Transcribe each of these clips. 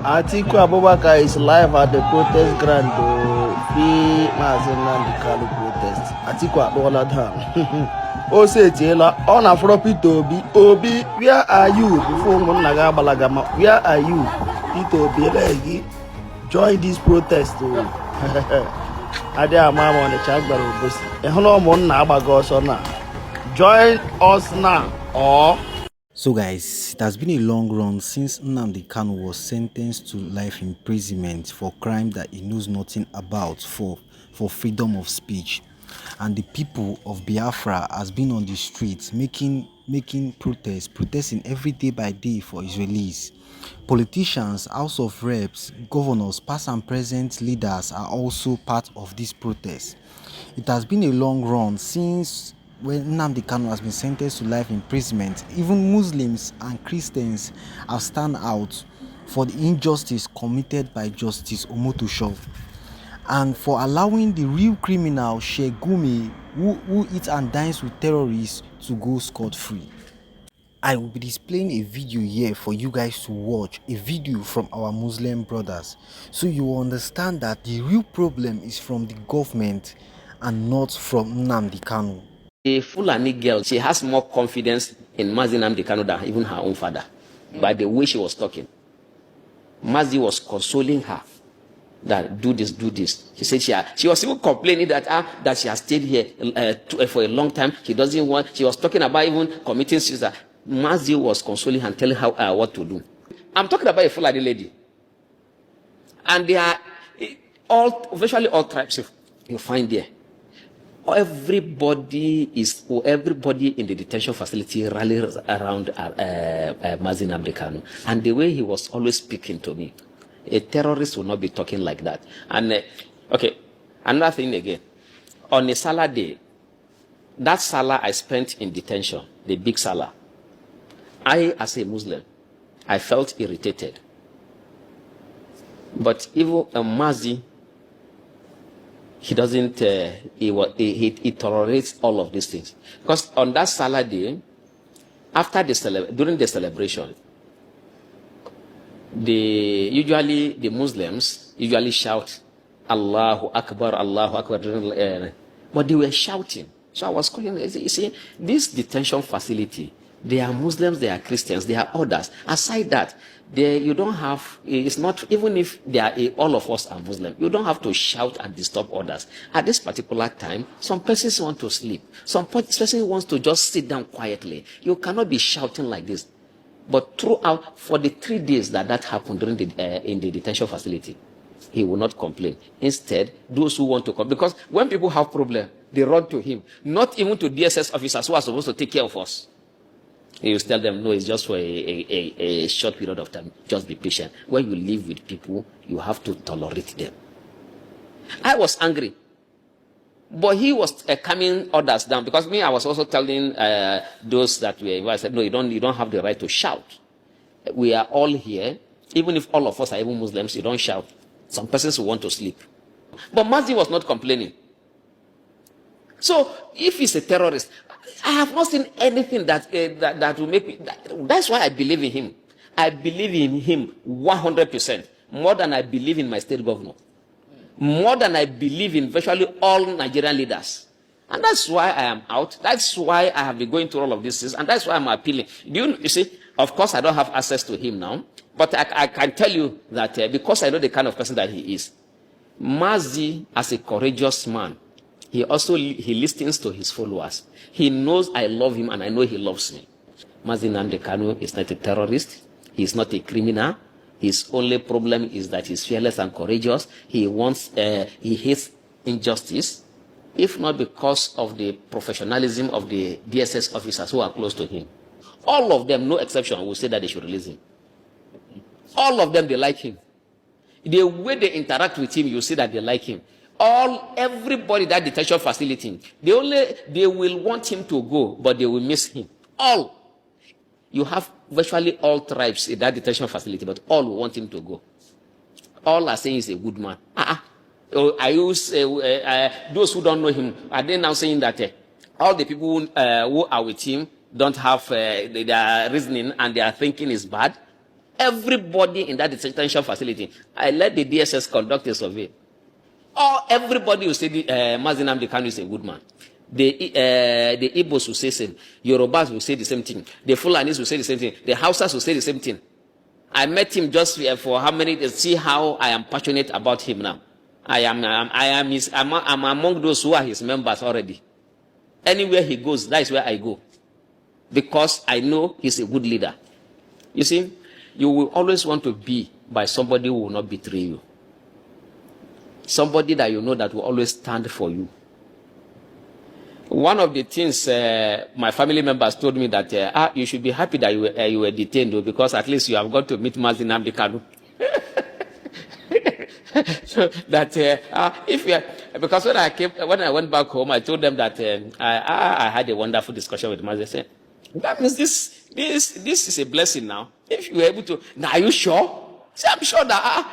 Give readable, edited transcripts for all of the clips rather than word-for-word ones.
Atiku Abubakar is live at the protest ground to free Mazi Nnamdi Kanu protest. Atiku Abubakar. O say Jela on a floppy Toby. Obi, where are you? Before Munaga Balagama, where are you? Tito Belegi. Join this protest. Ade Amama on the Chagbaru Bus. Ehono Mon Nabagosona. Join us now or. So guys, it has been a long run since Nnamdi Kanu was sentenced to life imprisonment for crime that he knows nothing about for freedom of speech. And the people of Biafra has been on the streets making protesting every day by day for his release. Politicians, House of Reps, governors, past and present leaders are also part of this protest. It has been a long run since when Nnamdi Kanu has been sentenced to life imprisonment. Even Muslims and Christians have stand out for the injustice committed by Justice Omotosho and for allowing the real criminal Shegumi who eats and dines with terrorists to go scot-free. I will be displaying a video here for you guys to watch, a video from our Muslim brothers, so you will understand that the real problem is from the government and not from Nnamdi Kanu. The Fulani girl, she has more confidence in Mazi Nnamdi Kanu than even her own father. By the way she was talking, Mazi was consoling her that do this, do this. She said she was even complaining that she has stayed here for a long time. She doesn't want. She was talking about even committing suicide. Mazi was consoling her and telling her what to do. I'm talking about a Fulani lady, and they are virtually all tribes you find there. Everybody in the detention facility rallies around Mazi Nnamdi Kanu. And the way he was always speaking to me, a terrorist will not be talking like that. And okay, another thing again, on a Salah day, that Salah I spent in detention, the big Salah, I as a Muslim, I felt irritated. But even Mazi, he doesn't, he tolerates all of these things. Because on that Salah day, during the celebration, the Muslims usually shout, Allahu Akbar, Allahu Akbar. But they were shouting. So I was calling, you see, this detention facility, they are Muslims, they are Christians, they are others. Aside that, you don't have, it's not, even if they are all of us are Muslim, you don't have to shout and disturb others. At this particular time, some persons want to sleep. Some person wants to just sit down quietly. You cannot be shouting like this. But throughout, for the 3 days that happened during in the detention facility, he will not complain. Instead, those who want to come, because when people have problem, they run to him, not even to DSS officers who are supposed to take care of us. He will tell them, no, it's just for a short period of time. Just be patient. When you live with people, you have to tolerate them. I was angry. But he was calming others down. Because me, I was also telling those that were, I said, no, you don't have the right to shout. We are all here. Even if all of us are even Muslims, you don't shout. Some persons will want to sleep. But Mazi was not complaining. So, if he's a terrorist, I have not seen anything that will make me. That's why I believe in him. I believe in him 100%. More than I believe in my state governor. More than I believe in virtually all Nigerian leaders. And that's why I am out. That's why I have been going through all of these things. And that's why I'm appealing. You see, of course, I don't have access to him now. But I can tell you that because I know the kind of person that he is. Mazi, as a courageous man, he listens to his followers. He knows I love him and I know he loves me. Mazi Nnamdi Kanu is not a terrorist. He is not a criminal. His only problem is that he's fearless and courageous. He hates injustice, if not because of the professionalism of the DSS officers who are close to him. All of them, no exception, will say that they should release him. All of them, they like him. The way they interact with him, you see that they like him. Everybody that detention facility, they will want him to go, but they will miss him. All. You have virtually all tribes in that detention facility, but all will want him to go. All are saying he's a good man. Those who don't know him, are they now saying that all the people who are with him don't have their reasoning and their thinking is bad? Everybody in that detention facility, I let the DSS conduct a survey. Everybody will say Mazi Nnamdi Kanu is a good man. The Igbos will say the same. Yorubas will say the same thing. The Fulanis will say the same thing. The Hausas will say the same thing. I met him just for how many days. See how I am passionate about him now. I'm among those who are his members already. Anywhere he goes, that is where I go. Because I know he's a good leader. You see, you will always want to be by somebody who will not betray you. Somebody that you know that will always stand for you. One of the things my family members told me that you should be happy that you were detained, because at least you have got to meet Mazi Nnamdi Kanu. So that because when I went back home, I told them that I had a wonderful discussion with Mazi. I said, that means this is a blessing now. If you were able to, now are you sure? See, I'm sure that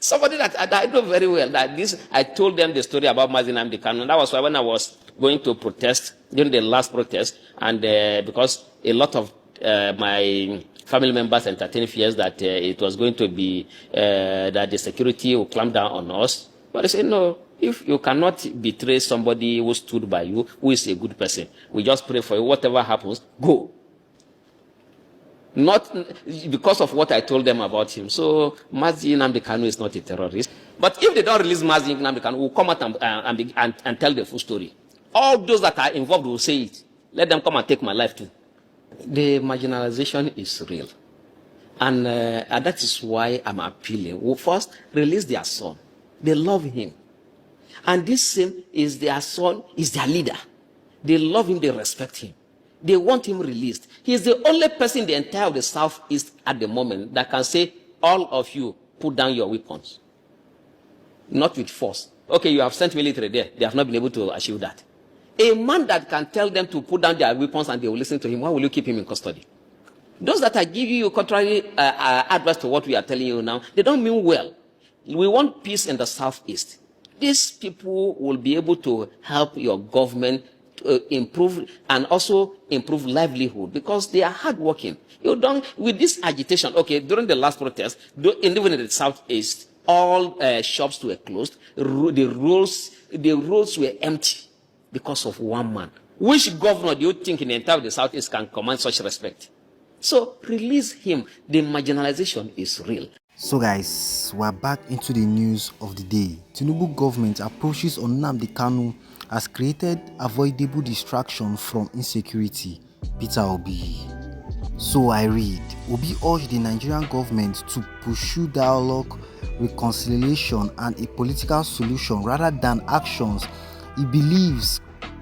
somebody that I know very well that I told them the story about Mazi Nnamdi Kanu. And that was why when I was going to protest during the last protest, and because a lot of my family members entertained fears that it was going to be that the security will clamp down on us, but they said no. If you cannot betray somebody who stood by you, who is a good person, we just pray for you. Whatever happens, go. Not because of what I told them about him. So Mazi Nnamdi Kanu is not a terrorist. But if they don't release Mazi Nnamdi Kanu, we'll come out and tell the full story. All those that are involved will say it. Let them come and take my life too. The marginalization is real. And that is why I'm appealing. We'll first release their son. They love him. And this same is their son, is their leader. They love him, they respect him. They want him released. He is the only person in the entire of the Southeast at the moment that can say, all of you, put down your weapons. Not with force. Okay, you have sent military there. They have not been able to achieve that. A man that can tell them to put down their weapons and they will listen to him, why will you keep him in custody? Those that are giving you contrary advice to what we are telling you now, they don't mean well. We want peace in the Southeast. These people will be able to help your government to improve and also improve livelihood because they are hardworking. You don't, with this agitation, okay, during the last protest, even in the Southeast, all shops were closed. The roads were empty because of one man. Which governor do you think in the entire of the Southeast can command such respect? So release him. The marginalization is real. So guys, we're back into the news of the day. Tinubu government approaches on Nnamdi Kanu has created avoidable distraction from insecurity. Peter Obi. So I read, Obi urged the Nigerian government to pursue dialogue, reconciliation and a political solution rather than actions he believes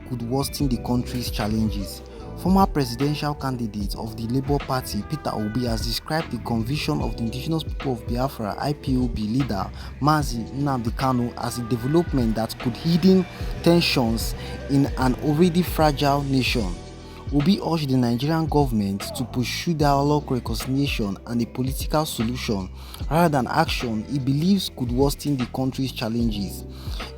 could worsen the country's challenges. Former presidential candidate of the Labour Party, Peter Obi, has described the conviction of the indigenous people of Biafra IPOB leader Mazi Nnamdi Kanu as a development that could hidden tensions in an already fragile nation. Obi urged the Nigerian government to pursue dialogue, reconciliation and a political solution rather than action he believes could worsen the country's challenges.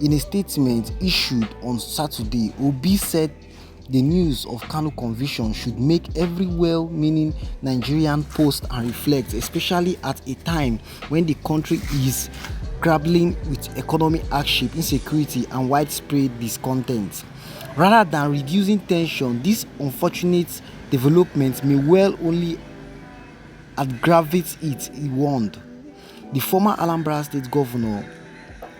In a statement issued on Saturday, Obi said the news of Kanu conviction should make every well-meaning Nigerian pause and reflect, especially at a time when the country is grappling with economic hardship, insecurity, and widespread discontent. Rather than reducing tension, this unfortunate development may well only aggravate it, he warned. The former Anambra State governor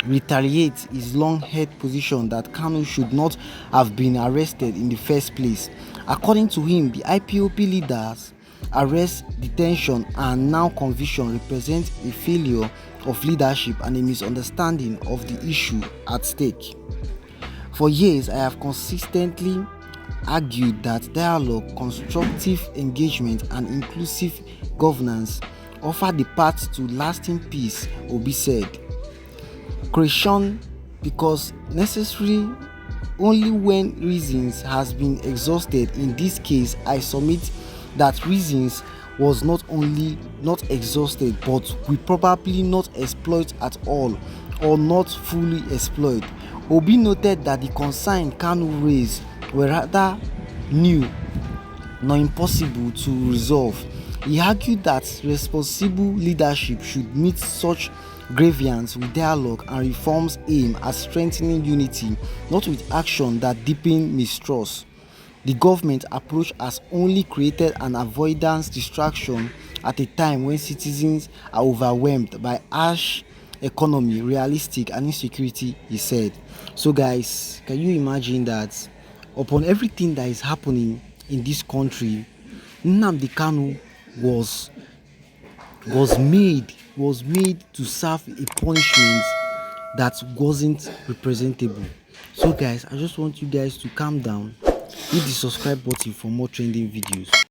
reiterates his long-held position that Kanu should not have been arrested in the first place. According to him, the IPOB leaders' arrest, detention, and now conviction represent a failure of leadership and a misunderstanding of the issue at stake. For years, I have consistently argued that dialogue, constructive engagement, and inclusive governance offer the path to lasting peace, Obi said. Creation because necessary only when reasons has been exhausted. In this case, I submit that reasons was not only not exhausted but will probably not exploit at all or not fully exploit. Obi noted that the concern Kanu raised were rather new nor impossible to resolve. He argued that responsible leadership should meet such grievance with dialogue and reforms aimed at strengthening unity, not with action that deepen mistrust. The government approach has only created an avoidance distraction at a time when citizens are overwhelmed by harsh economy, realistic and insecurity, he said. So guys, can you imagine that upon everything that is happening in this country, Nnamdi Kanu was made to serve a punishment that wasn't representable. So guys, I just want you guys to calm down, hit the subscribe button for more trending videos.